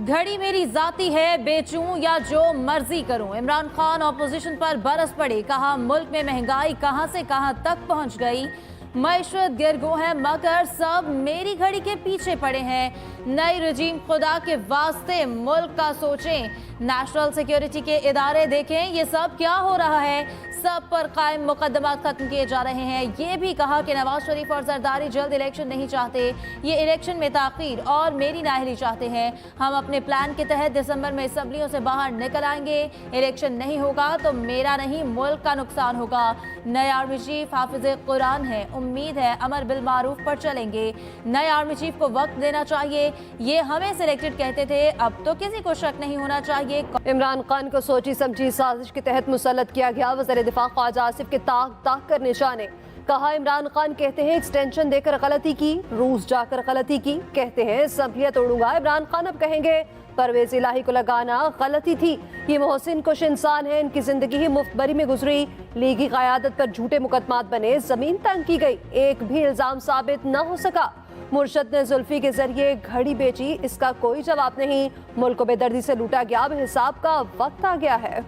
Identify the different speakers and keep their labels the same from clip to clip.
Speaker 1: घड़ी मेरी जाती है, बेचूं या जो मर्जी करूं। इमरान खान ऑपोजिशन पर बरस पड़े, कहा मुल्क में महंगाई कहां से कहां तक पहुंच गई, मईशत गिरगो है मगर सब मेरी घड़ी के पीछे पड़े हैं। नई रजीम खुदा के वास्ते मुल्क का सोचें, नेशनल सिक्योरिटी के इदारे देखें, ये सब क्या हो रहा है। सब पर कायम मुकदमात खत्म किए जा रहे हैं। ये भी कहा कि नवाज शरीफ और जरदारी जल्द इलेक्शन नहीं चाहते, ये इलेक्शन में ताखीर और मेरी नाअहली चाहते हैं। हम अपने प्लान के तहत दिसंबर में असम्बलियों से बाहर निकल आएंगे। इलेक्शन नहीं होगा तो मेरा नहीं मुल्क का नुकसान होगा। नए आर्मी चीफ हाफिज कुरान है, उम्मीद है अमर बिल मारूफ पर चलेंगे। नए आर्मी चीफ को वक्त देना चाहिए, ये हमें सिलेक्टेड कहते थे, अब तो किसी को शक नहीं होना चाहिए।
Speaker 2: इमरान खान को सोची समझी साजिश के तहत मुसल्लत किया गया। वज़ीर दिफा ख्वाजा आसिफ के ताक कर निशाने, कहा इमरान खान कहते हैं एक्सटेंशन देकर गलती की, रूस जाकर गलती की, कहते हैं असम्बलियां तोड़ूंगा। इमरान खान अब कहेंगे परवेज इलाही को लगाना गलती थी, ये मोहसिन कुछ इंसान है, इनकी जिंदगी ही मुफ्तबरी में गुजरी। लीगी क़यादत पर झूठे मुकदमात बने, जमीन तंग की गई, एक भी इल्जाम साबित न हो सका। मुर्शद ने जुल्फी के जरिए घड़ी बेची, इसका कोई जवाब नहीं। मुल्क को बेदर्दी से लूटा गया, अब हिसाब का वक्त आ गया है।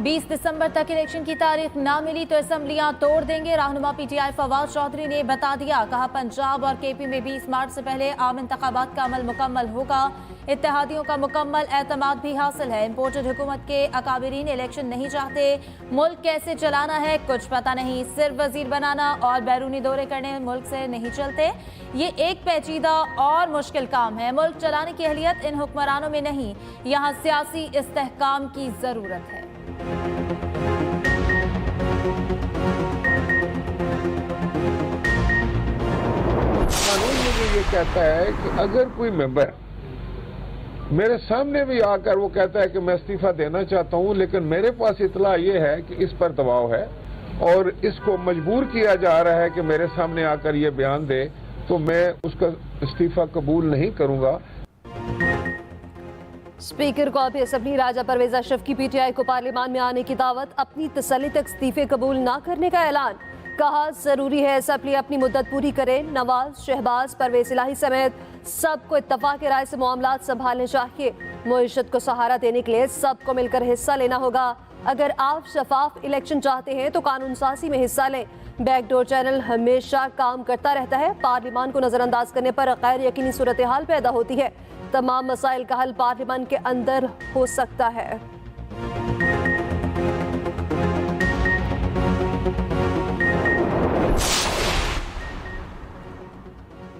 Speaker 1: बीस दिसंबर तक इलेक्शन की तारीख ना मिली तो असम्बलियां तोड़ देंगे। रहनुमा पीटीआई फवाद चौधरी ने बता दिया, कहा पंजाब और केपी में 20 मार्च से पहले आम इंतखाबात का अमल मुकम्मल होगा। इत्तेहादियों का मुकम्मल एतमाद भी हासिल है। इम्पोर्टेड हुकूमत के अकाबिरीन इलेक्शन नहीं चाहते। मुल्क कैसे चलाना है कुछ पता नहीं, सिर्फ वजीर बनाना और बैरूनी दौरे करने मुल्क से नहीं चलते। ये एक पेचीदा और मुश्किल काम है। मुल्क चलाने की अहलियत इन हुक्मरानों में नहीं, यहाँ सियासी इस्तेहकाम की जरूरत है।
Speaker 3: कानून मुझे ये कहता है कि अगर कोई मेंबर मेरे सामने भी आकर वो कहता है कि मैं इस्तीफा देना चाहता हूं, लेकिन मेरे पास इतला ये है कि इस पर दबाव है और इसको मजबूर किया जा रहा है कि मेरे सामने आकर ये बयान दे, तो मैं उसका इस्तीफा कबूल नहीं करूंगा।
Speaker 2: स्पीकर को भी असम्बली राजा परवेज अशरफ की पीटीआई को पार्लियामान में आने की दावत, अपनी तसल्ली तक इस्तीफे कबूल न करने का ऐलान। कहा जरूरी है असम्बली अपनी मुद्दत पूरी करे। नवाज, शहबाज, परवेज इलाही समेत सबको इत्तफाक राय से मामलात संभालने चाहिए। मुईशत को सहारा देने के लिए सबको मिलकर हिस्सा लेना होगा। अगर आप शफाफ इलेक्शन चाहते हैं तो कानून साजी में हिस्सा लें। बैकडोर चैनल हमेशा काम करता रहता है। पार्लियामान को नजरअंदाज करने पर गैर यकीनी सूरत हाल पैदा होती है। तमाम मसाइल का हल पार्लियामान के अंदर हो सकता है।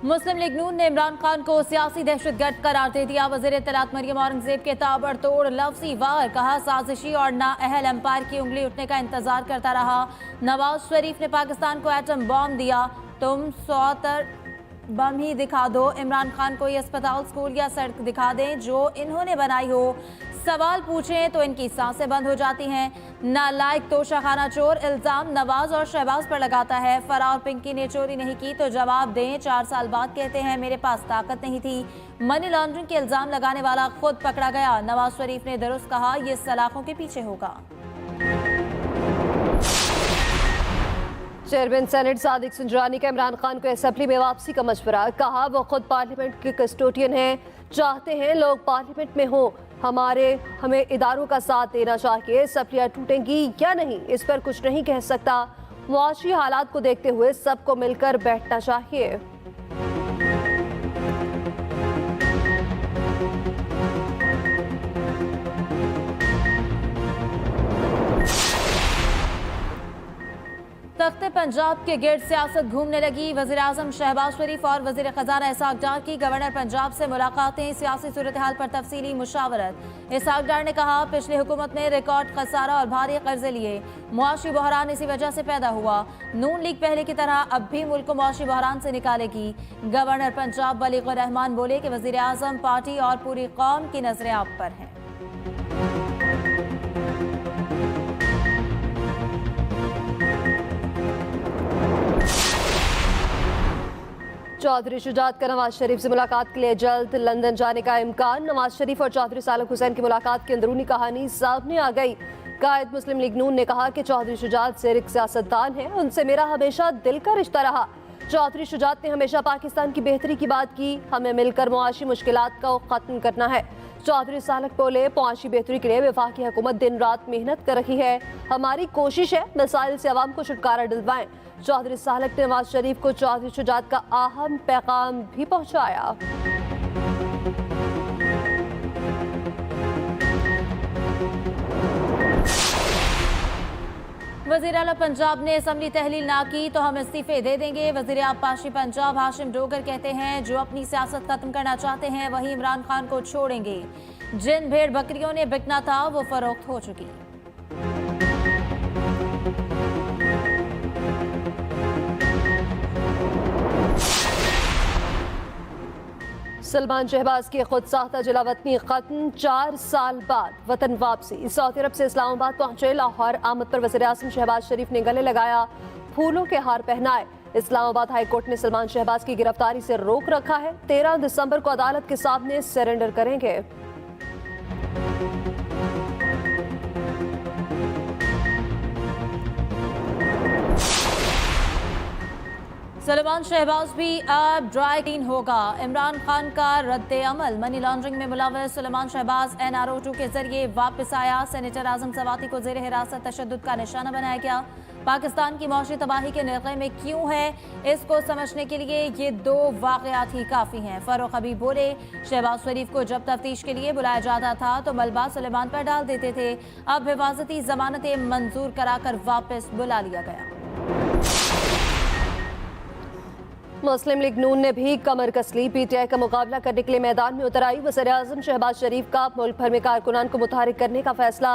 Speaker 1: मुस्लिम लीग नून ने इमरान खान को सियासी दहशतगर्द करार दे दिया। वज़ीर इत्तलात मरियम औरंगजेब के ताबड़तोड़ लफ्ज़ी वार, कहा साजिशी और नाअहल एम्पायर की उंगली उठने का इंतजार करता रहा। नवाज शरीफ ने पाकिस्तान को एटम बॉम्ब दिया, तुम 100 बम ही दिखा दो। इमरान खान को ये अस्पताल, स्कूल या सड़क दिखा दें जो इन्होंने बनाई हो। सवाल पूछें तो इनकी सांसें बंद हो जाती हैं। नालायक तोशाखाना चोर इल्जाम नवाज और शहबाज पर लगाता है। फरार पिंकी ने चोरी नहीं की तो जवाब दें। 4 साल बाद कहते हैं मेरे पास ताकत नहीं थी। मनी लॉन्ड्रिंग के इल्जाम लगाने वाला खुद पकड़ा गया। नवाज शरीफ ने दुरुस्त कहा, ये सलाखों के पीछे होगा।
Speaker 2: चेयरमैन सेनेट सादिक सुंजरानी का इमरान खान को असेंबली में वापसी का मशवरा, कहा वो खुद पार्लियामेंट के कस्टोडियन हैं, चाहते हैं लोग पार्लियामेंट में हो। हमें इदारों का साथ देना चाहिए। असम्बलियां टूटेंगी या नहीं इस पर कुछ नहीं कह सकता। मुआशी हालात को देखते हुए सबको मिलकर बैठना चाहिए।
Speaker 1: तख्ते पंजाब के गिर्द सियासत घूमने लगी। वज़ीर आज़म शहबाज शरीफ और वज़ीर ख़जाना इसहाक डार की गवर्नर पंजाब से मुलाकातें, सियासी सूरत हाल पर तफसीली मुशावरत। इसहाक डार ने कहा पिछली हुकूमत ने रिकॉर्ड खसारा और भारी कर्जे लिए, मुआशी बहरान इसी वजह से पैदा हुआ। नून लीग पहले की तरह अब भी मुल्क को मुआशी बहरान से निकालेगी। गवर्नर पंजाब वलीगुर रहमान बोले कि वज़ीर आज़म, पार्टी और पूरी कौम की नजरें आप पर हैं।
Speaker 2: चौधरी शुजात का नवाज शरीफ से मुलाकात के लिए जल्द लंदन जाने का इम्कान। नवाज शरीफ और चौधरी सालक हुसैन की मुलाकात की अंदरूनी कहानी सामने आ गई। कायद मुस्लिम लीग नून ने कहा कि चौधरी शुजात सिर्फ सियासतदान है, उनसे मेरा हमेशा दिल का रिश्ता रहा। चौधरी शुजात ने हमेशा पाकिस्तान की बेहतरी की बात की, हमें मिलकर मुआशी मुश्किलात को खत्म करना है। चौधरी सालक बोले, मुआशी बेहतरी के लिए वफाकी हुकूमत दिन रात मेहनत कर रही है, हमारी कोशिश है मसाइल से आवाम को छुटकारा दिलवाएं। चौधरी सालक ने नवाज शरीफ को चौधरी शुजात का अहम पैगाम भी पहुंचाया।
Speaker 1: वज़ीर आला पंजाब ने असम्बली तहलील ना की तो हम इस्तीफे दे देंगे। वज़ीर आबपाशी पंजाब हाशिम डोगर कहते हैं, जो अपनी सियासत खत्म करना चाहते हैं वही इमरान खान को छोड़ेंगे। जिन भेड़ बकरियों ने बिकना था वो फरोख्त हो चुकी।
Speaker 2: सलमान शहबाज की खुद साख्ता जलावतनी खत्म, 4 साल बाद वतन वापसी। सऊदी अरब से इस्लामाबाद पहुंचे लाहौर आमद पर वज़ीर आज़म शहबाज शरीफ ने गले लगाया, फूलों के हार पहनाए। इस्लामाबाद हाई कोर्ट ने सलमान शहबाज की गिरफ्तारी से रोक रखा है, 13 दिसंबर को अदालत के सामने सरेंडर करेंगे।
Speaker 1: सलमान शहबाज भी अब ड्राई क्लीन होगा। इमरान खान का रद्द अमल। मनी लॉन्ड्रिंग में मुलव्वस सलमान शहबाज NRO2 के जरिए वापस आया। सेनेटर आजम सवाती को जेर हिरासत तशद्दुद का निशाना बनाया गया। पाकिस्तान की मौशी तबाही के निर्क़े में क्यों है, इसको समझने के लिए ये 2 वाक़यात ही काफ़ी हैं। फ़ारूक हबीब बोले, शहबाज शरीफ को जब तफ्तीश के लिए बुलाया जाता था तो मलबा सलेमान पर डाल देते थे, अब हिफाजती जमानतें मंजूर कराकर वापस बुला लिया गया।
Speaker 2: मुस्लिम लीग नून ने भी कमर कस ली, PTI का मुकाबला करने के लिए मैदान में उतर आई। वज़ीर आज़म शहबाज शरीफ का मुल्क भर में कारकुनान को मुतहरिक करने का फैसला।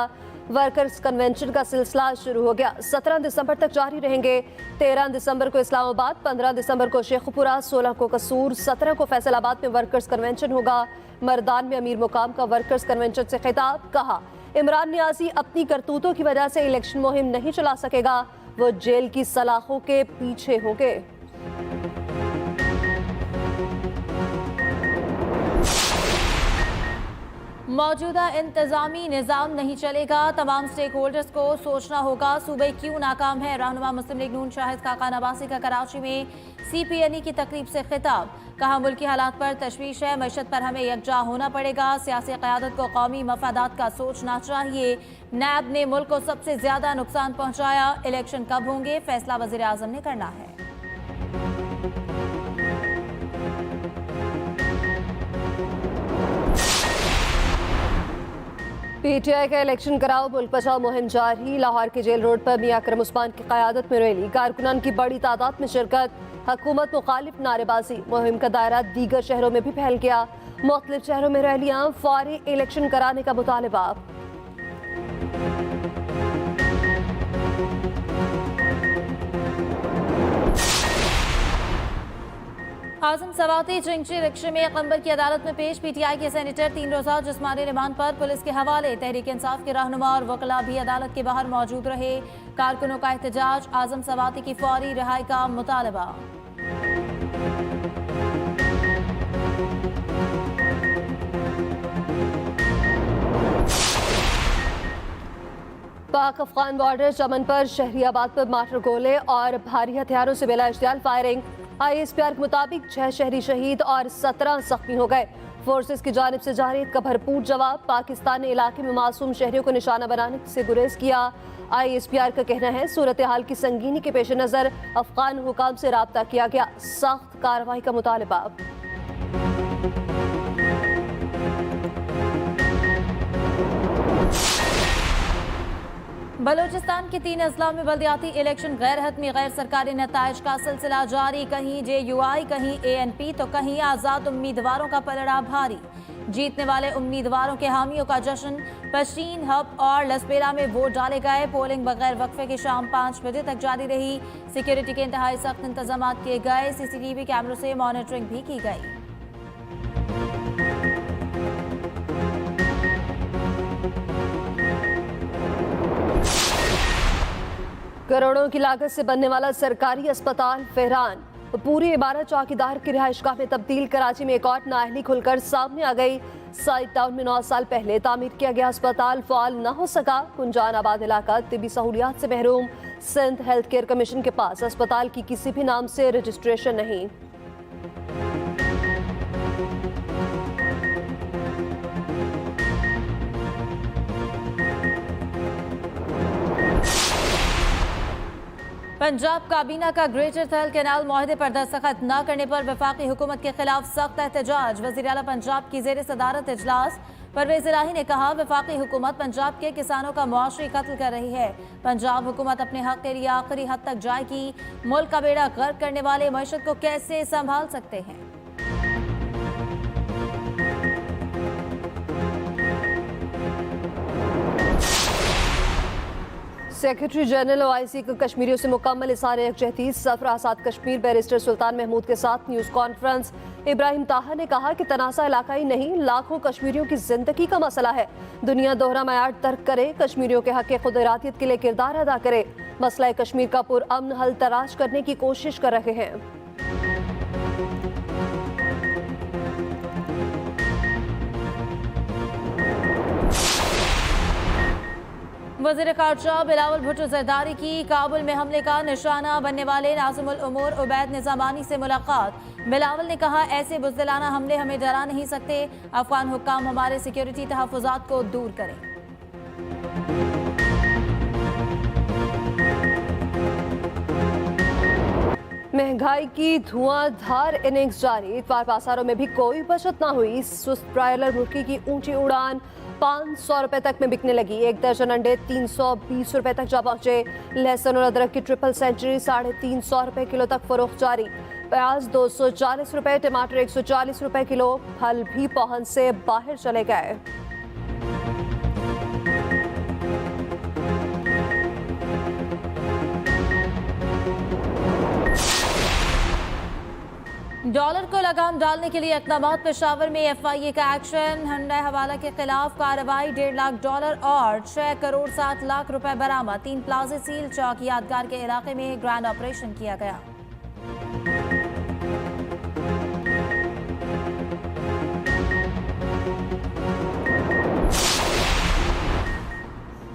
Speaker 2: वर्कर्स कन्वेंशन का सिलसिला शुरू हो गया, 17 दिसंबर तक जारी रहेंगे। 13 दिसंबर को इस्लामाबाद, 15 दिसंबर को शेखुपुरा, 16 को कसूर, 17 को फैसलाबाद में वर्कर्स कन्वेंशन होगा। मर्दान में अमीर मुकाम का वर्कर्स कन्वेंशन से खिताब, कहा इमरान नियाज़ी अपनी करतूतों की वजह से इलेक्शन मुहिम नहीं चला सकेगा, वो जेल की सलाखों के पीछे होंगे।
Speaker 1: मौजूदा इंतजामी निज़ाम नहीं चलेगा, तमाम स्टेक होल्डर्स को सोचना होगा सूबे क्यों नाकाम है। रहनुमा मुस्लिम लीग नून शाहिद खाका नवासी का कराची में CPNE की तकरीब से खिताब, कहा मुल्क की हालात पर तशवीश है, मईशत पर हमें यकजा होना पड़ेगा, सियासी क़यादत को कौमी मफादात का सोचना चाहिए। नैब ने मुल्क को सबसे ज्यादा नुकसान पहुँचाया, इलेक्शन कब होंगे फैसला वज़ीर आज़म ने करना है।
Speaker 2: PTI का इलेक्शन कराओ मुल्क बचाओ मुहिम जारी। लाहौर के जेल रोड पर मियां अकरम उस्मान की क़यादत में रैली, कारकुनान की बड़ी तादाद में शिरकत, हुकूमत मुखालिफ नारेबाजी। मुहिम का दायरा दीगर शहरों में भी फैल गया, मुख्तलिफ शहरों में रैलियां, फौरी इलेक्शन कराने का मुतालबा।
Speaker 1: आजम सवाती चिंची रिक्शे में कंबर की अदालत में पेश। PTI के सेनेटर 3 रोज़ा जिस्मानी रिमांड पर पुलिस के हवाले। तहरीक इंसाफ के रहनुमा और वकला भी अदालत के बाहर मौजूद रहे। कारकुनों का एहतजाज, आजम सवाती की फौरी रिहाई का मुतालबा।
Speaker 2: पाक अफगान बॉर्डर चमन पर शहरियाबाद पर मार्टर गोले और भारी हथियारों से बेला इश्तियाल फायरिंग। ISPR के मुताबिक 6 शहरी शहीद और 17 जख्मी हो गए। फोर्सेस की जानिब से जारी का भरपूर जवाब, पाकिस्तान ने इलाके में मासूम शहरियों को निशाना बनाने से गुरेज किया। ISPR का कहना है सूरत हाल की संगीनी के पेश नज़र अफगान हुकाम से राब्ता किया गया, सख्त कार्रवाई का मुतालबा।
Speaker 1: बलूचिस्तान के 3 अजला में बल्दियाती इलेक्शन गैर हतमी गैर सरकारी नताइज का सिलसिला जारी। कहीं JUI, कहीं ANP तो कहीं आज़ाद उम्मीदवारों का पलड़ा भारी। जीतने वाले उम्मीदवारों के हामियों का जश्न। पश्तीन, हब और लसपेरा में वोट डाले गए। पोलिंग बगैर वक्फे की शाम 5 बजे तक जारी रही। सिक्योरिटी के इंतहाई सख्त इंतजाम किए गए। CCTV कैमरों से मॉनिटरिंग भी की गई।
Speaker 2: करोड़ों की लागत से बनने वाला सरकारी अस्पताल फहरान, पूरी इमारत चौकीदार की रिहाइशगाह में तब्दील। कराची में एक और नाअहली खुलकर सामने आ गई। साइड टाउन में 9 साल पहले तामीर किया गया अस्पताल फाल न हो सका। कुंजान आबाद इलाका तिबी सहूलियात से महरूम। सिंध हेल्थ केयर कमीशन के पास अस्पताल की किसी भी नाम से रजिस्ट्रेशन नहीं।
Speaker 1: पंजाब काबीना का ग्रेटर थल कैनाल मुआहदे पर दस्तखत न करने पर वफाकी हुकूमत के खिलाफ सख्त एहतजाज। वज़ीर आला पंजाब की ज़ेर सदारत इजलास। परवेज इलाही ने कहा, वफाकी हुकूमत पंजाब के किसानों का मुआशरी कत्ल कर रही है। पंजाब हुकूमत अपने हक के लिए आखिरी हद तक जाएगी। मुल्क का बेड़ा गर्क करने वाले मईशत को कैसे संभाल सकते हैं।
Speaker 2: सेक्रेटरी जनरल ओआईसी को कश्मीरियों से मुकम्मल इज़हार यकजहती। सफर आज़ाद कश्मीर बैरिस्टर सुल्तान महमूद के साथ न्यूज़ कॉन्फ्रेंस। इब्राहिम ताहा ने कहा कि तनाज़ा इलाकाई नहीं, लाखों कश्मीरियों की जिंदगी का मसला है। दुनिया दोहरा मयार तर्क करे, कश्मीरियों के हक खुद इरादियत के लिए किरदार अदा करे। मसला कश्मीर का पुरअमन हल तलाश करने की कोशिश कर रहे हैं।
Speaker 1: वज़ीर ख़ारजा बिलावल भुट्टो ज़रदारी की काबुल में हमले का निशाना बनने वाले नाज़िमुल उमूर उबैद निज़ामानी से मुलाकात। बिलावल ने कहा, ऐसे बुज़दिलाना हमले हमें डरा नहीं सकते। अफ़गान हुक्काम हमारे सिक्योरिटी तहफ़्फ़ुज़ात को दूर करें।
Speaker 2: महंगाई की धुआंधार इनिंग्स जारी। इतवार बाजारों में भी कोई बचत ना हुई। सुस्त ब्रायलर मुर्गी की ऊंची उड़ान 500 रुपए तक में बिकने लगी। एक दर्जन अंडे 320 रुपए तक जा पहुंचे। लहसुन और अदरक की ट्रिपल सेंचुरी 350 रुपए किलो तक फरोख्त जारी। प्याज 240 रुपए, टमाटर 140 रुपए किलो। फल भी पहुंच से बाहर चले गए।
Speaker 1: डॉलर को लगाम डालने के लिए इक़दामात। पेशावर में FIA का एक्शन। हंडा हवाला के खिलाफ कार्रवाई। $1.5 लाख और 6 करोड़ 7 लाख रुपए बरामद। 3 प्लाजे सील। चौक यादगार के इलाके में ग्रैंड ऑपरेशन किया गया।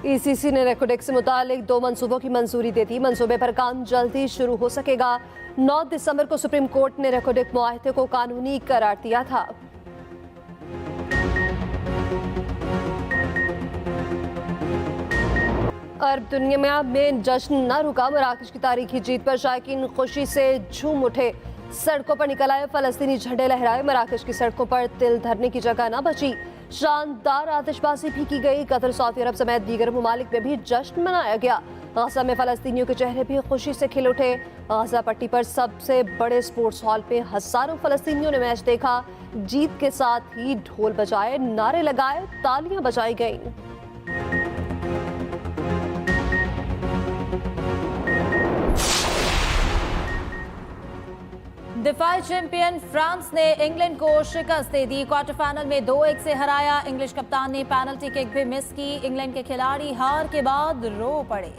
Speaker 2: ECC ने रेकोडेक्स से मुतालिक 2 मंसूबों की मंजूरी दे दी। मंसूबे पर काम जल्दी शुरू हो सकेगा। 9 दिसंबर को सुप्रीम कोर्ट ने रेकोडेक मुआहदे को कानूनी करार दिया था। अरब दुनिया में जश्न न रुका। मराकश की तारीखी जीत पर शायकीन खुशी से झूम उठे। सड़कों पर निकल आए, फलस्तीनी झंडे लहराए। मराकश की सड़कों पर तिल धरने की जगह न बची। शानदार आतिशबाजी भी की गई। कतर, सऊदी अरब समेत दीगर ममालिक में भी जश्न मनाया गया। गाजा में फलस्तीनियों के चेहरे भी खुशी से खिल उठे। गाजा पट्टी पर सबसे बड़े स्पोर्ट्स हॉल पे हजारों फलस्तीनियों ने मैच देखा। जीत के साथ ही ढोल बजाए, नारे लगाए, तालियां बजाई गईं।
Speaker 1: दिफाई चैंपियन फ्रांस ने इंग्लैंड को शिकस्त दे दी। क्वार्टर फाइनल में 2-1 से हराया। इंग्लिश कप्तान ने पेनल्टी किक भी मिस की। इंग्लैंड के खिलाड़ी हार के बाद रो पड़े।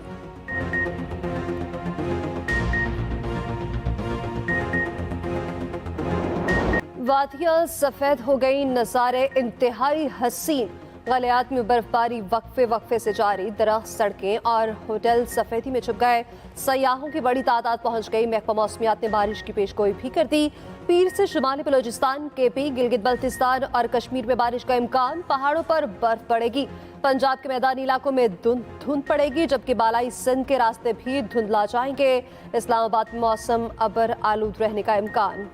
Speaker 2: वादियां सफेद हो गई, नज़ारे इंतहाई हसीन। गलियात में बर्फबारी वक्फे से जारी। दरख्त, सड़कें और होटल सफेदी में छुप गए। सयाहों की बड़ी तादाद पहुंच गई। महकमा मौसमियात ने बारिश की पेशगोई भी कर दी। पीर से शुमाली बलोचिस्तान, KP, गिलगित बल्तिस्तान और कश्मीर में बारिश का इम्कान। पहाड़ों पर बर्फ पड़ेगी। पंजाब के मैदानी इलाकों में धुंध पड़ेगी, जबकि बालाई सिंध के रास्ते भी धुंधला जाएंगे। इस्लामाबाद में मौसम अबर आलूद रहने का इम्कान।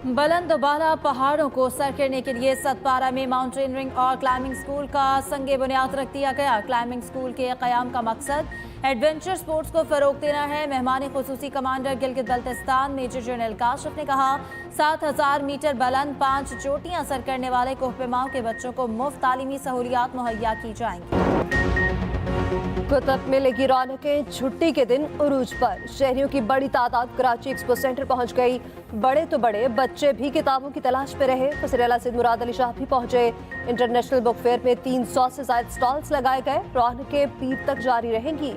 Speaker 1: बुलंद बाला पहाड़ों को सर करने के लिए सतपारा में माउंटेनियरिंग और क्लाइंबिंग स्कूल का संगे बुनियाद रख दिया गया। क्लाइंबिंग स्कूल के क़याम का मकसद एडवेंचर स्पोर्ट्स को फ़रोग़ देना है। मेहमान खुसूसी commander Gilgit Baltistan major general Kashif ने कहा, 7000 मीटर बुलंद 5 चोटियां सर करने वाले कोहपेमाओं के बच्चों को मुफ्त तालीमी सहूलियात मुहैया की जाएंगी।
Speaker 2: कुतुब में लगी रौनकें छुट्टी के दिन उरूज पर। शहरियों की बड़ी तादाद कराची एक्सपो सेंटर पहुंच गई। बड़े तो बड़े, बच्चे भी किताबों की तलाश में रहे। वज़ीर आला सिंध मुराद अली शाह भी पहुंचे। इंटरनेशनल बुक फेयर में 300 से ज्यादा स्टॉल्स लगाए गए। रौनकें पीर तक जारी रहेंगी।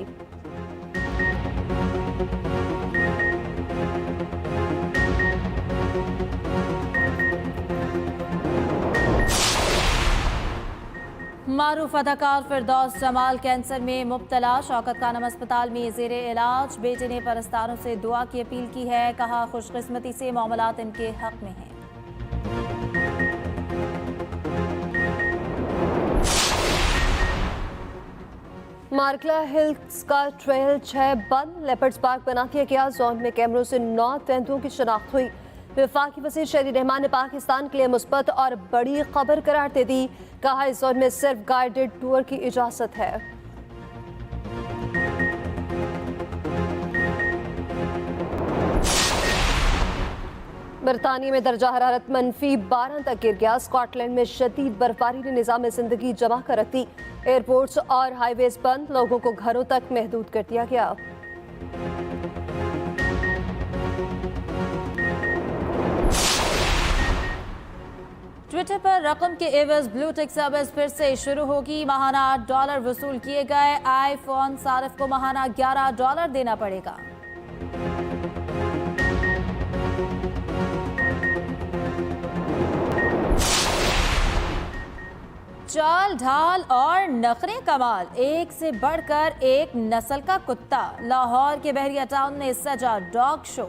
Speaker 1: मारूफ अदाकार फिरदौस जमाल कैंसर में मुब्तला, शौकत खानम अस्पताल में जेरे इलाज। बेटे ने परस्तारों से दुआ की अपील की है, कहा खुशकिस्मती से मामलात इनके हक में हैं।
Speaker 2: मार्कला हिल्स का ट्रेल 6 बंद, लेपर्ड्स पार्क बना दिया गया। जोन में कैमरों से 9 तेंदुओं की शनाख्त हुई। वफाकी वज़ीर शहरी रहमान ने पाकिस्तान के लिए मुस्बत और बड़ी खबर करार दे दी, कहा इस जोन में सिर्फ गाइडेड टूर की इजाजत है। बरतानिया में दर्जा हरारत -12 तक गिर गया। स्कॉटलैंड में शदीद बर्फबारी ने निज़ाम जिंदगी जमा कर रख दी। एयरपोर्ट्स और हाईवेज बंद, लोगों को घरों तक महदूद कर दिया गया।
Speaker 1: ट्विटर पर रकम के एवज ब्लू टिक सर्विस फिर से शुरू होगी। माहाना $8 वसूल किए गए। आईफोन सारिफ को माहाना $11 देना पड़ेगा। चाल ढाल और नखरे कमाल, एक से बढ़कर एक नस्ल का कुत्ता। लाहौर के बहरिया टाउन में सजा डॉग शो।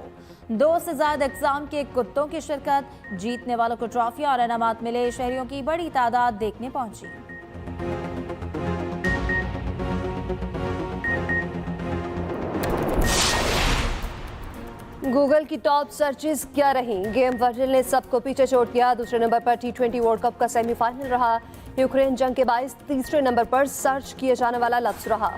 Speaker 1: 2 से ज्यादा इकसाम के कुत्तों की शिरकत, जीतने वालों को ट्रॉफियां और इनामात मिले। शहरियों की बड़ी तादाद देखने पहुंची।
Speaker 2: गूगल की टॉप सर्चेस क्या रही? गेम वर्जन ने सबको पीछे छोड़ दिया। दूसरे नंबर पर T20 वर्ल्ड कप का सेमीफाइनल रहा। यूक्रेन जंग के बायस तीसरे नंबर पर सर्च किए जाने वाला लफ्ज रहा।